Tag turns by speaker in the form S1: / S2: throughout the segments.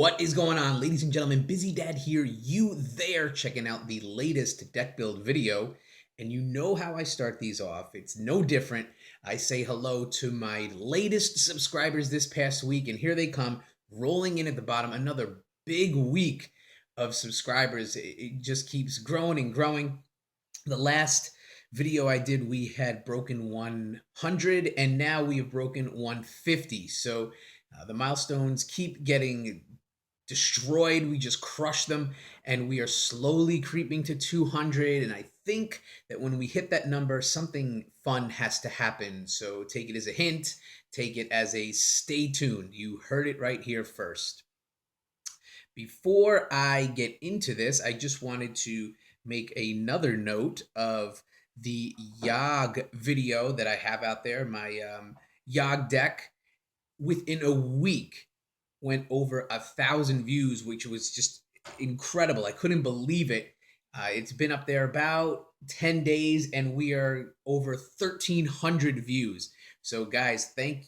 S1: What is going on, ladies and gentlemen? BizzyDad here, you there, checking out the latest deck build video. And you know how I start these off. It's no different. I say hello to my latest subscribers this past week, and here they come, rolling in at the bottom. Another big week of subscribers. It just keeps growing and growing. The last video I did, we had broken 100, and now we have broken 150. So the milestones keep getting destroyed. We just crushed them, and we are slowly creeping to 200. And I think that when we hit that number, something fun has to happen. So take it as a hint, take it as a stay tuned. You heard it right here first. Before I get into this, I just wanted to make another note of the Yogg video that I have out there. My Yogg deck, within a week, went over 1,000 views, which was just incredible. I couldn't believe it. It's been up there about 10 days, and we are over 1,300 views. So, guys, thank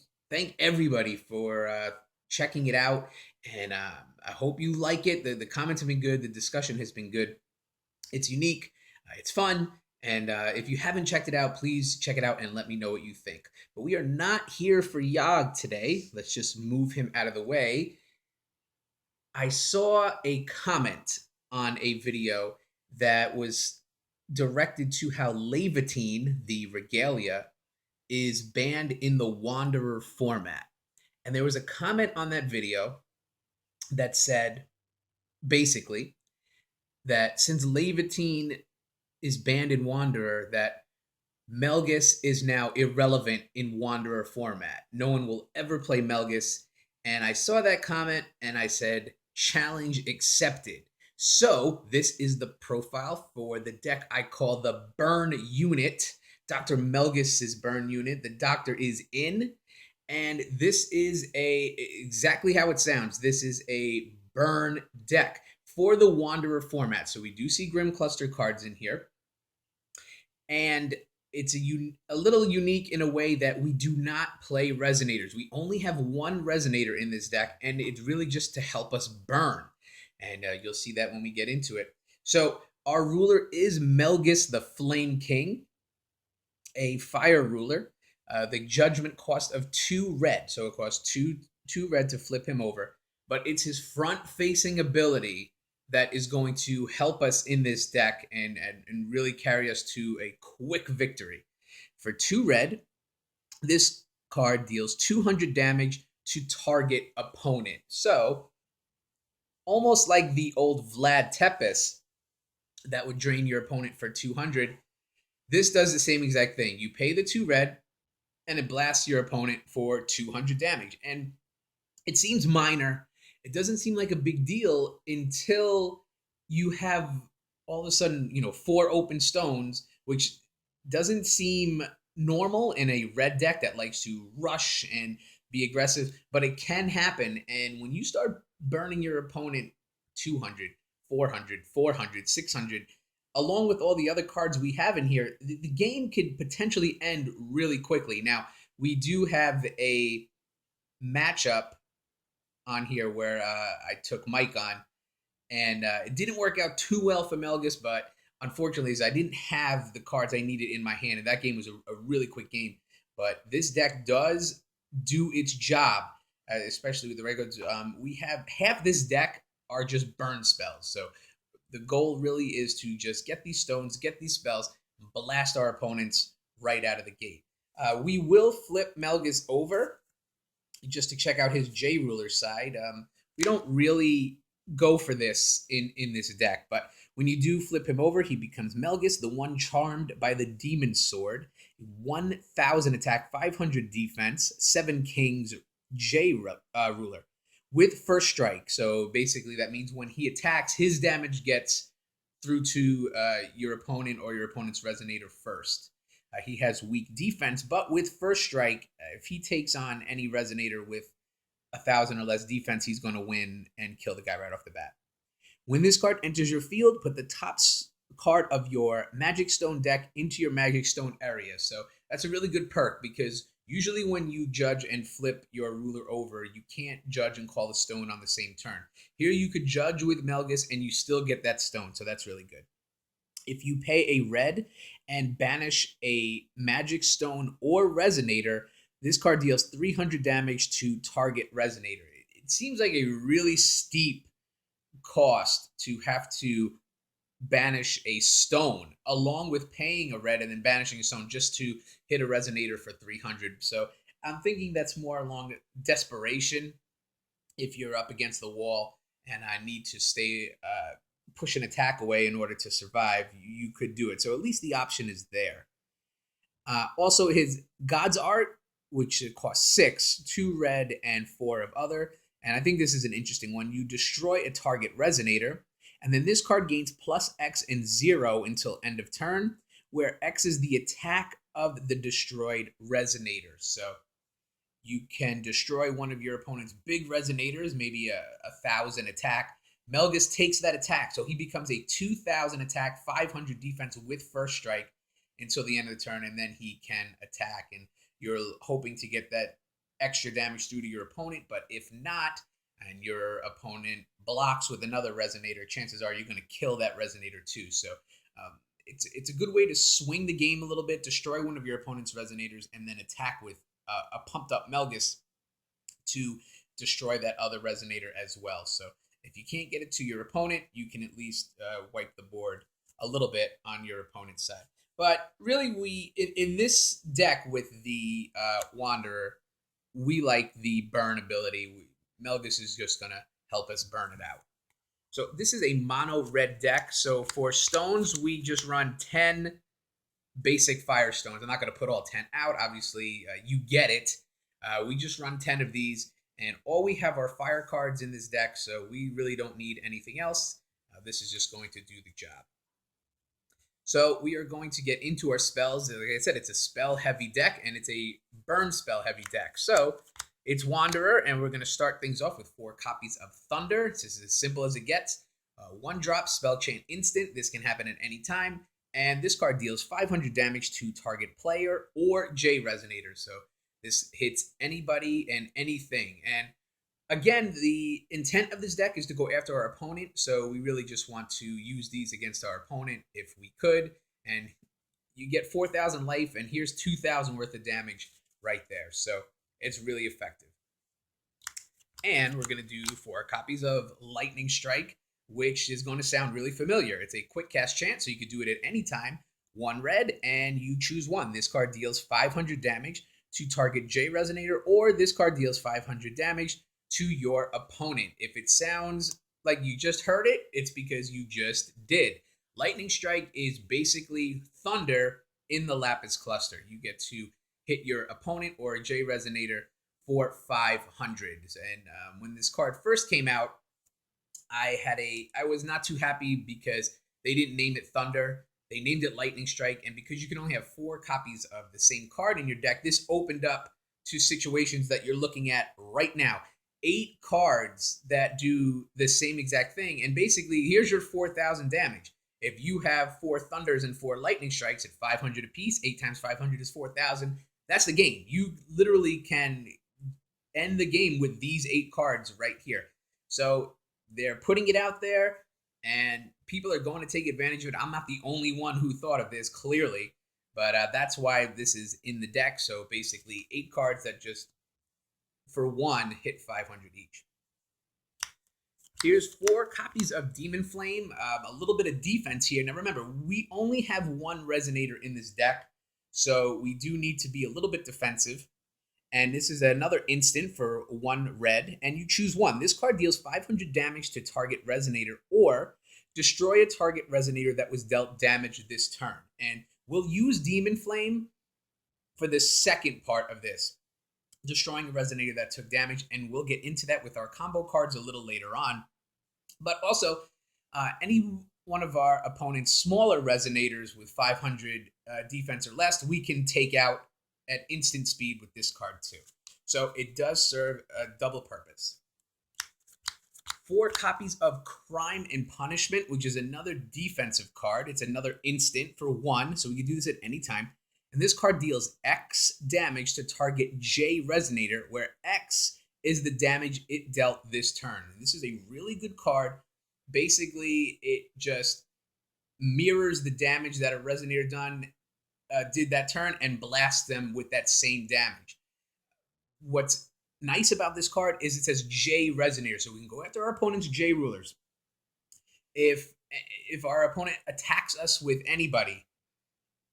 S1: everybody for checking it out, and I hope you like it. The comments have been good. The discussion has been good. It's unique. It's fun. And if you haven't checked it out, please check it out and let me know what you think. But we are not here for Yogg today. Let's just move him out of the way. I saw a comment on a video that was directed to how Levitine, the regalia, is banned in the Wanderer format. And there was a comment on that video that said, basically, that since Levitine is banned in Wanderer, that Melgis is now irrelevant in Wanderer format. No one will ever play Melgis. And I saw that comment and I said, challenge accepted. So this is the profile for the deck I call the Burn Unit. Dr. Melgis's Burn Unit. The doctor is in. And this is exactly how it sounds. This is a burn deck for the Wanderer format. So we do see Grim Cluster cards in here. And it's a little unique in a way that we do not play Resonators. We only have one Resonator in this deck, and it's really just to help us burn. And you'll see that when we get into it. So our ruler is Melgis the Flame King, a fire ruler. The judgment cost of 2 red. So it costs two red to flip him over. But it's his front-facing ability that is going to help us in this deck and really carry us to a quick victory. For 2 red, this card deals 200 damage to target opponent. So, almost like the old Vlad Tepes that would drain your opponent for 200, this does the same exact thing. You pay the 2 red, and it blasts your opponent for 200 damage. And it seems minor. It doesn't seem like a big deal until you have all of a sudden, 4 open stones, which doesn't seem normal in a red deck that likes to rush and be aggressive, but it can happen. And when you start burning your opponent 200, 400, 400, 600, along with all the other cards we have in here, the game could potentially end really quickly. Now, we do have a matchup on here where I took Mike on, and it didn't work out too well for Melgis, but unfortunately, I didn't have the cards I needed in my hand, and that game was a really quick game. But this deck does do its job, especially with the regulars. We have half this deck are just burn spells, so the goal really is to just get these stones, get these spells, and blast our opponents right out of the gate. We will flip Melgis over just to check out his J ruler side. We don't really go for this in this deck, but when you do flip him over, he becomes Melgis, the one charmed by the Demon Sword, 1,000 attack, 500 defense, 7 kings J ruler with first strike. So basically that means when he attacks, his damage gets through to your opponent or your opponent's Resonator first. He has weak defense, but with first strike, if he takes on any Resonator with 1,000 or less defense, he's going to win and kill the guy right off the bat. When this card enters your field, put the top card of your Magic Stone deck into your Magic Stone area. So that's a really good perk because Usually when you judge and flip your ruler over, you can't judge and call a stone on the same turn. Here you could judge with Melgis and you still get that stone, so that's really good. If you pay a red and banish a magic stone or resonator, this card deals 300 damage to target resonator. It seems like a really steep cost to have to banish a stone along with paying a red and then banishing a stone just to hit a resonator for 300. So I'm thinking that's more along desperation. If you're up against the wall and I need to stay push an attack away in order to survive, you could do it. So at least the option is there. Also, his God's Art, which costs 6, 2 red and 4 of other. And I think this is an interesting one. You destroy a target resonator, and then this card gains plus X and 0 until end of turn, where X is the attack of the destroyed resonator. So you can destroy one of your opponent's big resonators, maybe a 1,000 attack. Melgis takes that attack, so he becomes a 2,000 attack, 500 defense with first strike until the end of the turn, and then he can attack. And you're hoping to get that extra damage through to your opponent, but if not, and your opponent blocks with another resonator, chances are you're going to kill that resonator too. So it's a good way to swing the game a little bit, destroy one of your opponent's resonators, and then attack with a pumped up Melgis to destroy that other resonator as well. So if you can't get it to your opponent, you can at least wipe the board a little bit on your opponent's side. But really, we in this deck with the Wanderer, we like the burn ability. Melgis is just going to help us burn it out. So this is a mono red deck. So for stones, we just run 10 basic fire stones. I'm not going to put all 10 out. Obviously, you get it. We just run 10 of these, and all we have are fire cards in this deck, so we really don't need anything else. This is just going to do the job. So we are going to get into our spells. Like I said, it's a spell-heavy deck, and it's a burn spell-heavy deck. So it's Wanderer, and we're going to start things off with 4 copies of Thunder. This is as simple as it gets. 1-drop spell chain instant. This can happen at any time. And this card deals 500 damage to target player or J Resonator. So this hits anybody and anything. And again, the intent of this deck is to go after our opponent. So we really just want to use these against our opponent if we could. And you get 4,000 life, and here's 2,000 worth of damage right there. So it's really effective. And we're going to do 4 copies of Lightning Strike, which is going to sound really familiar. It's a quick cast chance, so you could do it at any time. 1 red, and you choose 1. This card deals 500 damage to target J Resonator, or this card deals 500 damage to your opponent. If it sounds like you just heard it, it's because you just did. Lightning Strike is basically Thunder in the Lapis cluster. You get to hit your opponent or a J Resonator for 500. And when this card first came out, I was not too happy because they didn't name it Thunder. They named it Lightning Strike, and because you can only have 4 copies of the same card in your deck, this opened up to situations that you're looking at right now. 8 cards that do the same exact thing, and basically, here's your 4,000 damage. If you have 4 Thunders and 4 Lightning Strikes at 500 apiece, 8 times 500 is 4,000. That's the game. You literally can end the game with these 8 cards right here. So they're putting it out there, and people are going to take advantage of it. I'm not the only one who thought of this, clearly, but that's why this is in the deck. So basically, 8 cards that just, for 1, hit 500 each. Here's 4 copies of Demonflame. A little bit of defense here. Now remember, we only have 1 Resonator in this deck, so we do need to be a little bit defensive. And this is another instant for 1 red, and you choose 1. This card deals 500 damage to target Resonator, or destroy a target Resonator that was dealt damage this turn. And we'll use Demonflame for the second part of this, destroying a Resonator that took damage, and we'll get into that with our combo cards a little later on. But also, any one of our opponent's smaller Resonators with 500 defense or less, we can take out at instant speed with this card too. So it does serve a double purpose. 4 copies of Crime and Punishment, which is another defensive card. It's another instant for 1, so we can do this at any time. And this card deals X damage to target J Resonator, where X is the damage it dealt this turn. And this is a really good card. Basically, it just mirrors the damage that a Resonator did that turn and blasts them with that same damage. What's nice about this card is it says J Resonator, so we can go after our opponent's J rulers. If our opponent attacks us with anybody,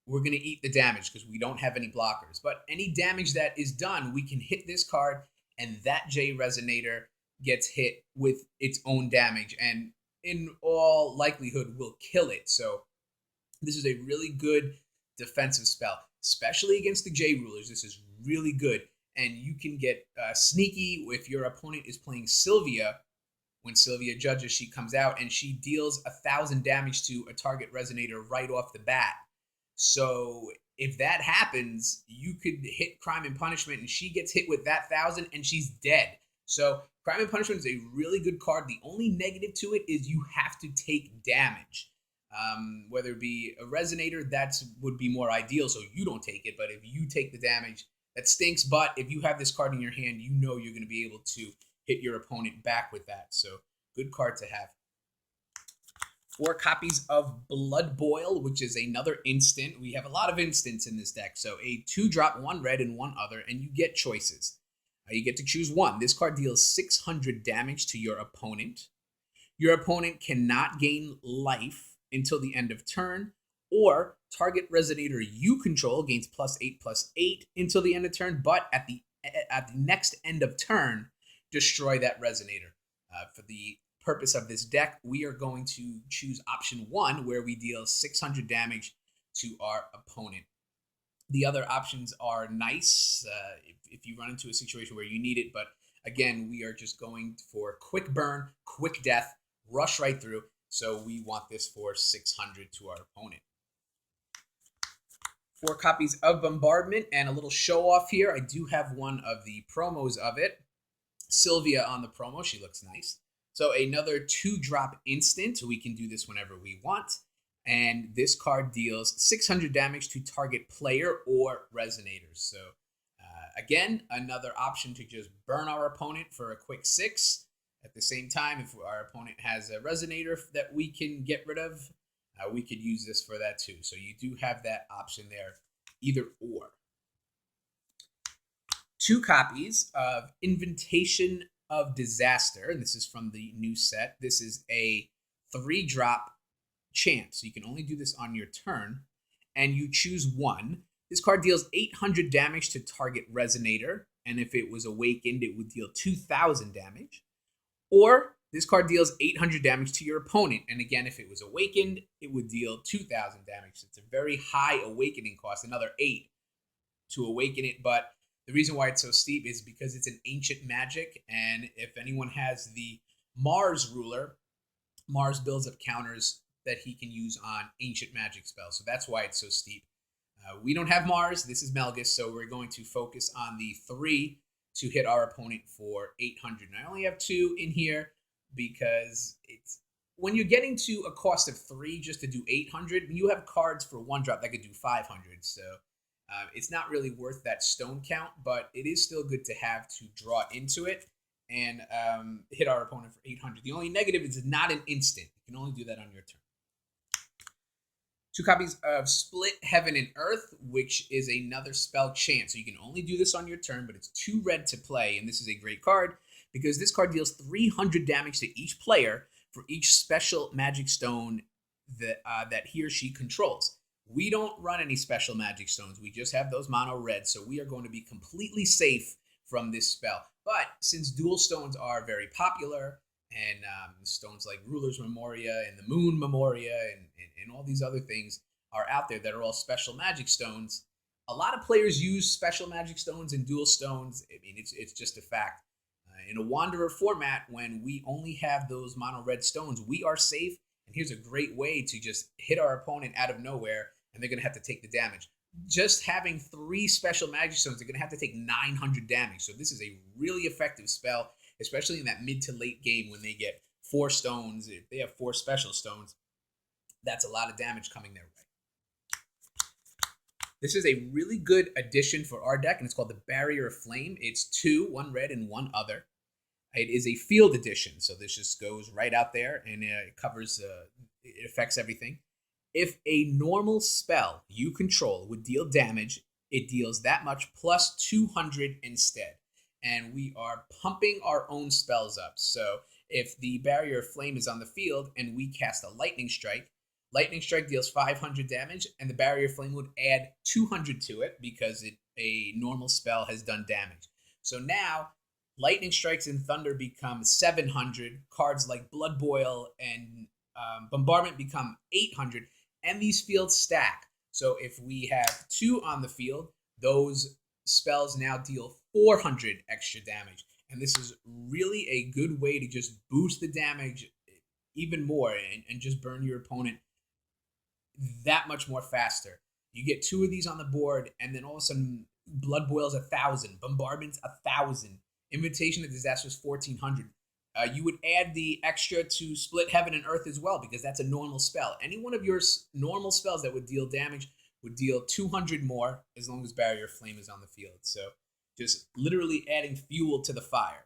S1: we're going to eat the damage because we don't have any blockers. But any damage that is done, we can hit this card, and that J Resonator gets hit with its own damage, and in all likelihood will kill it. So this is a really good defensive spell, especially against the J rulers. This is really good, and you can get sneaky if your opponent is playing Sylvia. When Sylvia judges, she comes out and she deals 1,000 damage to a target Resonator right off the bat. So if that happens, you could hit Crime and Punishment and she gets hit with that 1,000 and she's dead. So Crime and Punishment is a really good card. The only negative to it is you have to take damage. Whether it be a Resonator, that would be more ideal so you don't take it. But if you take the damage, that stinks. But if you have this card in your hand, you know you're going to be able to hit your opponent back with that. So good card to have. 4 copies of Blood Boile, which is another instant. We have a lot of instants in this deck. So a 2-drop, 1 red and 1 other, and you get choices. You get to choose one. This card deals 600 damage to your opponent. Your opponent cannot gain life until the end of turn, or target Resonator you control gains +8/+8 until the end of turn, but at the next end of turn, destroy that Resonator. For the purpose of this deck, we are going to choose option 1, where we deal 600 damage to our opponent. The other options are nice if you run into a situation where you need it, but again, we are just going for quick burn, quick death, rush right through, so we want this for 600 to our opponent. 4 copies of Bombardment, and a little show off here. I do have one of the promos of it. Sylvia on the promo, she looks nice. So another 2-drop instant. We can do this whenever we want. And this card deals 600 damage to target player or Resonators. So again, another option to just burn our opponent for a quick 6. At the same time, if our opponent has a Resonator that we can get rid of, we could use this for that too. So you do have that option there, either or. 2 copies of Invitation of Disaster, and this is from the new set. This is a 3-drop chance. So you can only do this on your turn, and you choose 1. This card deals 800 damage to target Resonator, and if it was awakened, it would deal 2,000 damage. Or this card deals 800 damage to your opponent, and again, if it was awakened, it would deal 2,000 damage. It's a very high awakening cost, another 8 to awaken it, but the reason why it's so steep is because it's an ancient magic, and if anyone has the Mars ruler, Mars builds up counters that he can use on ancient magic spells. So that's why it's so steep. We don't have Mars. This is Melgis, so we're going to focus on the 3 to hit our opponent for 800. And I only have 2 in here because it's when you're getting to a cost of 3 just to do 800, you have cards for 1-drop that could do 500. So it's not really worth that stone count, but it is still good to have to draw into it and hit our opponent for 800. The only negative is it's not an instant. You can only do that on your turn. 2 copies of Split Heaven and Earth, which is another spell chance. So you can only do this on your turn, but it's 2 red to play, and this is a great card because this card deals 300 damage to each player for each special magic stone that he or she controls. We don't run any special magic stones. We just have those mono red, so we are going to be completely safe from this spell. But since dual stones are very popular, and stones like Ruler's Memoria and the Moon Memoria and all these other things are out there that are all special magic stones, a lot of players use special magic stones and dual stones. I mean, it's just a fact. In a Wanderer format, when we only have those mono red stones, we are safe. And here's a great way to just hit our opponent out of nowhere, and they're going to have to take the damage. Just having 3 special magic stones, they're going to have to take 900 damage. So this is a really effective spell, especially in that mid to late game when they get 4 stones. If they have 4 special stones, that's a lot of damage coming their way. This is a really good addition for our deck, and it's called the Barrier of Flame. It's 2, 1 red and 1 other. It is a field edition, so this just goes right out there, and it covers, it affects everything. If a normal spell you control would deal damage, it deals that much plus 200 instead. And we are pumping our own spells up. So if the Barrier of Flame is on the field and we cast a Lightning Strike deals 500 damage, and the Barrier of Flame would add 200 to it because a normal spell has done damage. So now Lightning Strikes and Thunder become 700. Cards like Blood Boil and Bombardment become 800, and these fields stack. So if we have 2 on the field, those spells now deal 400 extra damage. And this is really a good way to just boost the damage even more and just burn your opponent that much more faster. You get 2 of these on the board, and then all of a sudden, Blood Boil's 1,000, Bombardment's 1,000, Invitation of Disaster is 1,400. You would add the extra to Split Heaven and Earth as well, because that's a normal spell. Any one of your normal spells that would deal damage would deal 200 more as long as Barrier of Flame is on the field. So just literally adding fuel to the fire.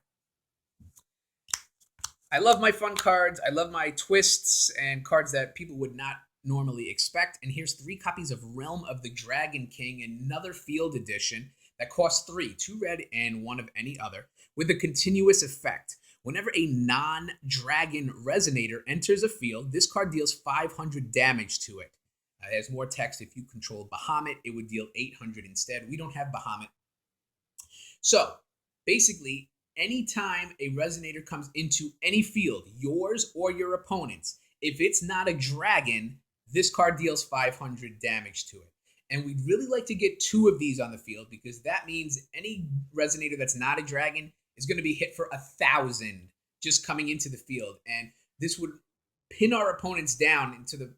S1: I love my fun cards. I love my twists and cards that people would not normally expect. And here's 3 copies of Realm of the Dragon King, another field edition that costs 3, 2 red and 1 of any other, with a continuous effect. Whenever a non-dragon resonator enters a field, this card deals 500 damage to it. There's more text. If you control Bahamut, it would deal 800 instead. We don't have Bahamut. So basically, anytime a resonator comes into any field, yours or your opponent's, if it's not a dragon, this card deals 500 damage to it. And we'd really like to get 2 of these on the field, because that means any resonator that's not a dragon is going to be hit for 1,000 just coming into the field. And this would pin our opponents down into the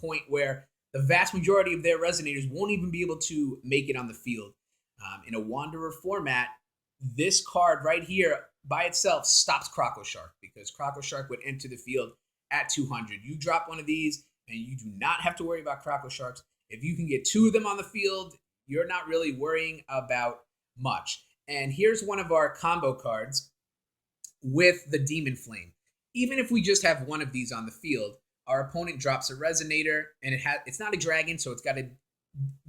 S1: point where the vast majority of their resonators won't even be able to make it on the field. In a Wanderer format, this card right here by itself stops Croco Shark, because Croco Shark would enter the field at 200. You drop one of these and you do not have to worry about Croco Sharks. If you can get 2 of them on the field, you're not really worrying about much. And here's one of our combo cards with the Demonflame. Even if we just have 1 of these on the field, our opponent drops a resonator, and it's not a dragon, so it's got to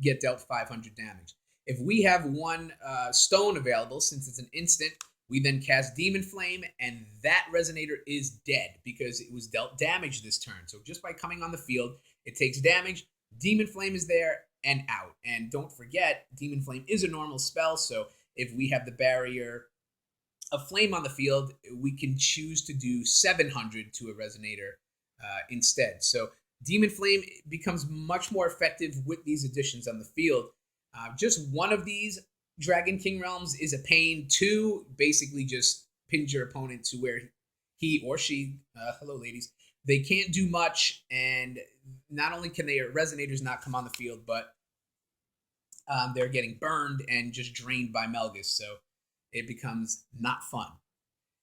S1: get dealt 500 damage. If we have 1 stone available, since it's an instant, we then cast Demonflame, and that resonator is dead because it was dealt damage this turn. So just by coming on the field, it takes damage. Demonflame is there and out. And don't forget, Demonflame is a normal spell, so if we have the Barrier of Flame on the field, we can choose to do 700 to a resonator instead. So Demonflame becomes much more effective with these additions on the field. Just 1 of these Dragon King Realms is a pain. 2 basically just pins your opponent to where he or she, hello ladies, they can't do much, and not only can their resonators not come on the field, but they're getting burned and just drained by Melgis, so it becomes not fun.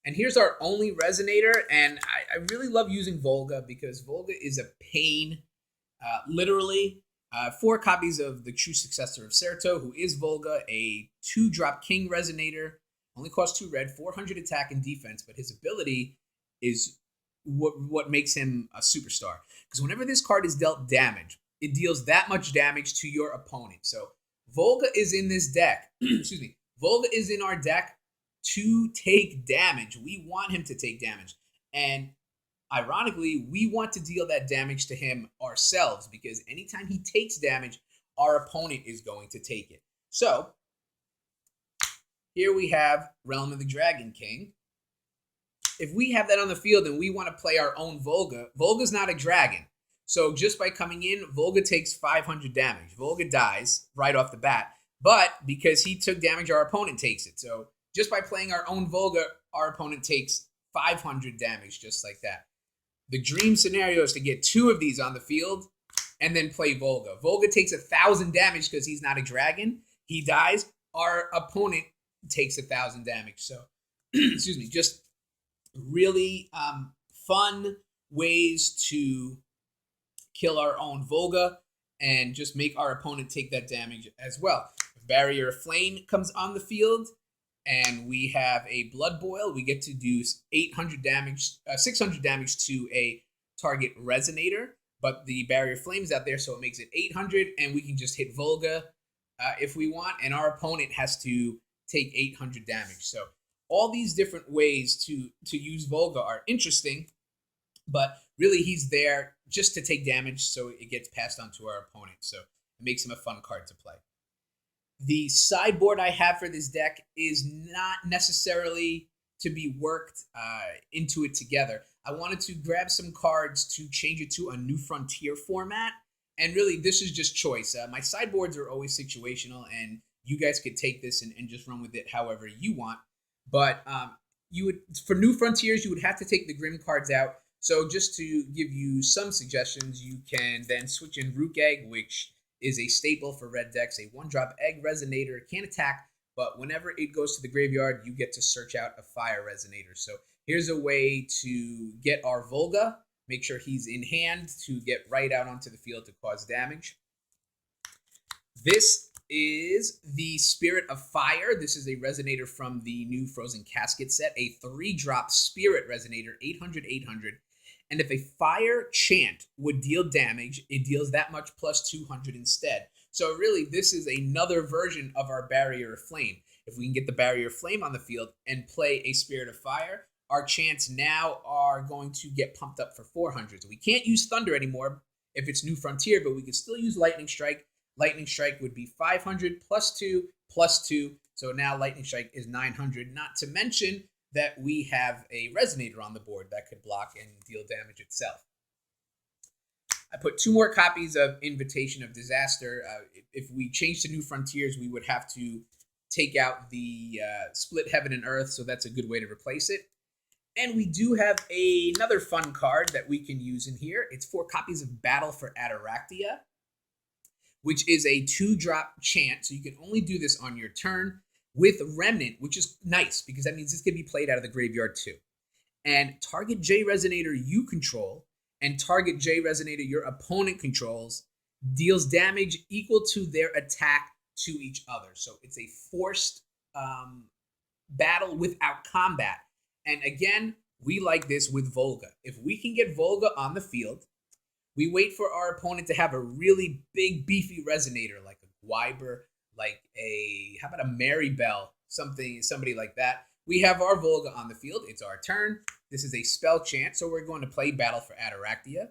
S1: And here's our only resonator, and I really love using Volga because Volga is a pain, literally. 4 copies of the true successor of Certo, who is Volga, a 2-drop king resonator, only costs 2 red, 400 attack and defense, but his ability is what makes him a superstar. Because whenever this card is dealt damage, it deals that much damage to your opponent. So Volga is in this deck. Excuse me. Volga is in our deck to take damage. We want him to take damage. And ironically, we want to deal that damage to him ourselves, because anytime he takes damage, our opponent is going to take it. So here we have Realm of the Dragon King. If we have that on the field and we want to play our own Volga, Volga's not a dragon. So just by coming in, Volga takes 500 damage. Volga dies right off the bat. But because he took damage, our opponent takes it. So just by playing our own Volga, our opponent takes 500 damage just like that. The dream scenario is to get 2 of these on the field and then play Volga. Volga takes 1,000 damage because he's not a dragon. He dies. Our opponent takes 1,000 damage. So, excuse me, just really fun ways to kill our own Volga. and just make our opponent take that damage as well. If Barrier of Flame comes on the field and we have a Blood Boil, we get to do 800 damage, 600 damage to a target Resonator, but the Barrier of Flame's out there, so it makes it 800, and we can just hit Volga if we want, and our opponent has to take 800 damage. So all these different ways to use Volga are interesting, but really he's there just to take damage, so it gets passed on to our opponent. So it makes him a fun card to play. The sideboard I have for this deck is not necessarily to be worked into it together. I wanted to grab some cards to change it to a New Frontier format, and really this is just choice. My sideboards are always situational, and you guys could take this and just run with it however you want. But you would, for New Frontiers, you would have to take the Grim cards out. So just to give you some suggestions, you can then switch in Rukh Egg, which is a staple for red decks. A 1-drop egg resonator, can't attack, but whenever it goes to the graveyard, you get to search out a fire resonator. So here's a way to get our Volga, make sure he's in hand to get right out onto the field to cause damage. This is the Spirit of Fire. This is a resonator from the new Frozen Casket set, a 3-drop Spirit resonator, 800, 800. And if a fire chant would deal damage, it deals that much plus 200 instead. So really, this is another version of our Barrier of Flame. If we can get the Barrier of Flame on the field and play a Spirit of Fire, our chants now are going to get pumped up for 400. So we can't use Thunder anymore if it's New Frontier, but we can still use Lightning Strike. Lightning Strike would be 500 plus 2 plus 2. So now Lightning Strike is 900, not to mention that we have a Resonator on the board that could block and deal damage itself. I put 2 more copies of Invitation of Disaster. If we change to New Frontiers, we would have to take out the Split Heaven and Earth, so that's a good way to replace it. And we do have another fun card that we can use in here. It's 4 copies of Battle for Attoractia, which is a 2-drop chant, so you can only do this on your turn, with Remnant, which is nice because that means this can be played out of the graveyard too. And target J Resonator you control and target J Resonator your opponent controls deals damage equal to their attack to each other. So it's a forced battle without combat. And again, we like this with Volga. If we can get Volga on the field, we wait for our opponent to have a really big, beefy Resonator like a Gwyber, like how about a Maribel, somebody like that. We have our Volga on the field. It's our turn. This is a spell chant, so we're going to play Battle for Attoractia.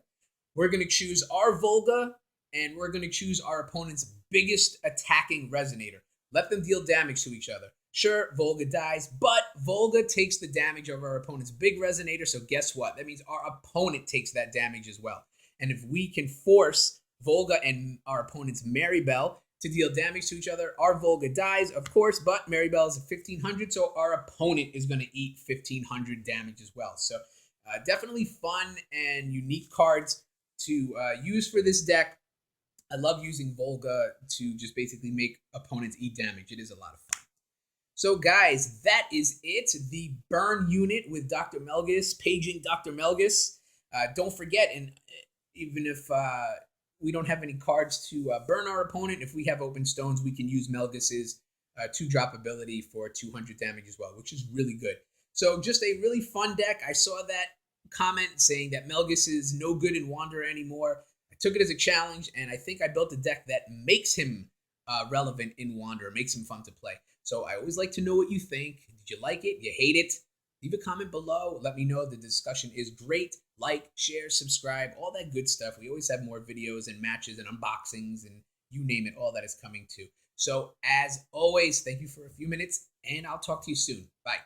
S1: We're going to choose our Volga, and we're going to choose our opponent's biggest attacking Resonator. Let them deal damage to each other. Sure, Volga dies, but Volga takes the damage of our opponent's big Resonator, so guess what? That means our opponent takes that damage as well. And if we can force Volga and our opponent's Maribel to deal damage to each other, our Volga dies, of course, but Maribel is at 1500, so our opponent is going to eat 1500 damage as well. So definitely fun and unique cards to use for this deck. I love using Volga to just basically make opponents eat damage. It is a lot of fun. So guys, that is it. The burn unit with Dr. Melgis, paging Dr. Melgis. Don't forget, and even if we don't have any cards to burn our opponent, if we have open stones, we can use Melgis's 2-drop ability for 200 damage as well, which is really good. So just a really fun deck. I saw that comment saying that Melgis is no good in Wanderer anymore. I took it as a challenge, and I think I built a deck that makes him relevant in Wanderer, makes him fun to play. So I always like to know what you think. Did you like it? You hate it? Leave a comment below. Let me know. The discussion is great. Like, share, subscribe, all that good stuff. We always have more videos and matches and unboxings and you name it, all that is coming too. So as always, thank you for a few minutes, and I'll talk to you soon. Bye.